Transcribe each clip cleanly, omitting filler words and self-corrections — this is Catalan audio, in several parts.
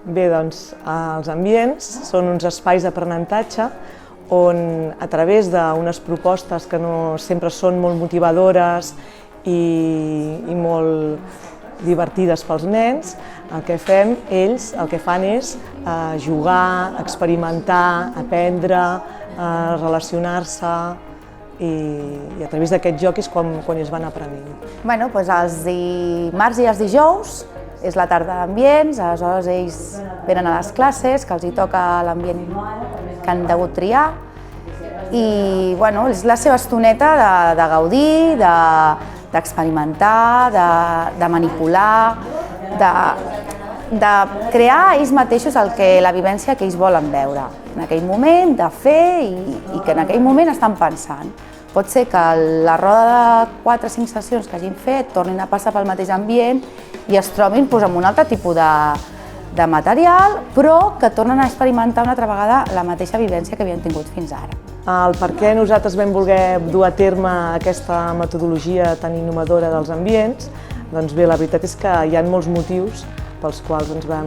Bé, doncs, els ambients són uns espais d'aprenentatge on, a través d'unes propostes que no sempre són molt motivadores i molt divertides pels nens, el que fem, ells el que fan és jugar, experimentar, aprendre, relacionar-se i a través d'aquest joc és quan ells van aprenent. Bueno, doncs els dimarts i els dijous és la tarda d'ambients, aleshores ells venen a les classes, que els hi toca l'ambient que han degut triar i bueno, és la seva estoneta de gaudir, d'experimentar, de manipular, de crear ells mateixos la vivència que ells volen veure en aquell moment, de fer i que en aquell moment estan pensant. Pot ser que la roda de 4 o 5 sessions que hagin fet tornin a passar pel mateix ambient i es trobin amb un altre tipus de material, però que tornen a experimentar una altra vegada la mateixa vivència que havien tingut fins ara. El per què nosaltres vam voler dur a terme aquesta metodologia tan innovadora dels ambients, doncs bé, la veritat és que hi ha molts motius pels quals ens vam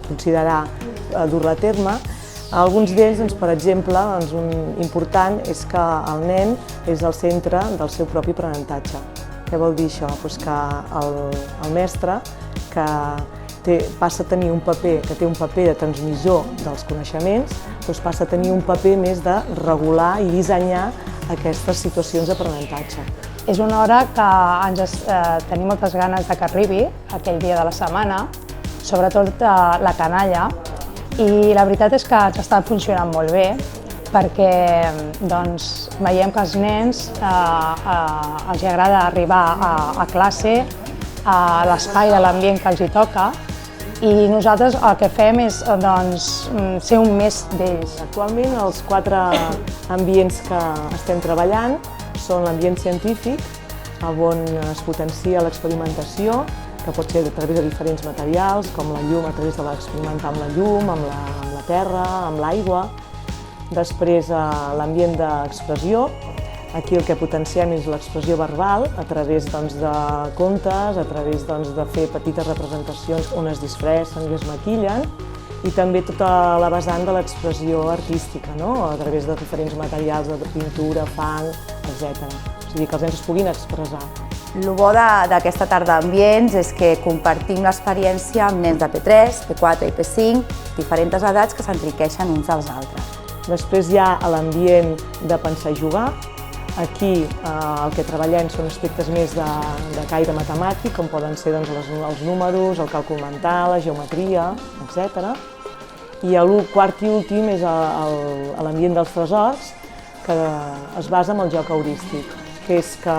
considerar dur-la a terme. Alguns d'ells, per exemple, un important és que el nen és el centre del seu propi aprenentatge. Què vol dir això? Que el mestre passa a tenir un paper, que té un paper de transmissor dels coneixements, passa a tenir un paper més de regular i dissenyar aquestes situacions d'aprenentatge. És una hora que tenim moltes ganes que arribi, aquell dia de la setmana, sobretot la canalla, i la veritat és que ens està funcionant molt bé perquè veiem que als nens els agrada arribar a classe, a l'espai de l'ambient que els hi toca, i nosaltres el que fem és ser un més d'ells. Actualment els 4 ambients que estem treballant són l'ambient científic, on es potencia l'experimentació, que pot ser a través de diferents materials, com la llum, a través de l'experimentar amb la llum, amb la terra, amb l'aigua. Després l'ambient d'expressió, aquí el que potenciem és l'expressió verbal, a través de contes, a través de fer petites representacions on es disfressen i es maquillen, i també tota la vessant de l'expressió artística, a través de diferents materials de pintura, fang, etc. O sigui, que els nens es puguin expressar. El bo d'aquesta tarda d'ambients és que compartim l'experiència amb nens de P3, P4 i P5, diferents edats que s'enriqueixen uns als altres. Després hi ha l'ambient de pensar i jugar. Aquí el que treballem són aspectes més de caire matemàtic, com poden ser els números, el càlcul mental, la geometria, etc. I el quart i últim és l'ambient dels tresors, que es basa en el joc heurístic, que és que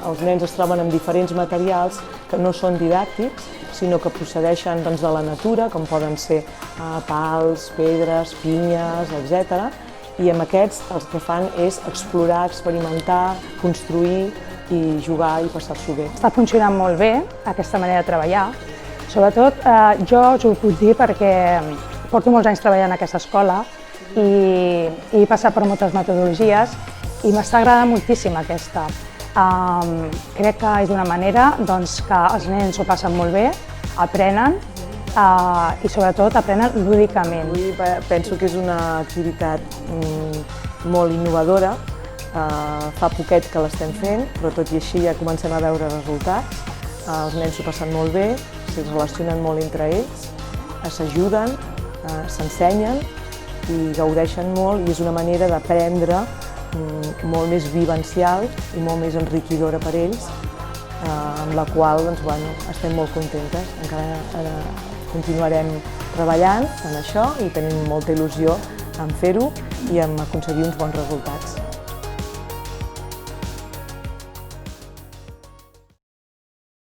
els nens es troben amb diferents materials que no són didàctics, sinó que procedeixen de la natura, com poden ser pals, pedres, pinyes, etc. I amb aquests el que fan és explorar, experimentar, construir i jugar i passar-s'ho bé. Està funcionant molt bé aquesta manera de treballar. Sobretot jo us ho puc dir perquè porto molts anys treballant en aquesta escola i he passat per moltes metodologies i m'està agradant moltíssim aquesta. Crec que és una manera que els nens s'ho passen molt bé, aprenen i sobretot aprenen lúdicament. Penso que és una activitat molt innovadora, fa poquet que l'estem fent, però tot i així ja comencem a veure resultats. Els nens s'ho passen molt bé, s'hi relacionen molt entre ells, s'ajuden, s'ensenyen i gaudeixen molt i és una manera d'aprendre molt més vivencial i molt més enriquidora per ells, amb la qual estem molt contentes. Encara continuarem treballant en això i tenim molta il·lusió en fer-ho i en aconseguir uns bons resultats.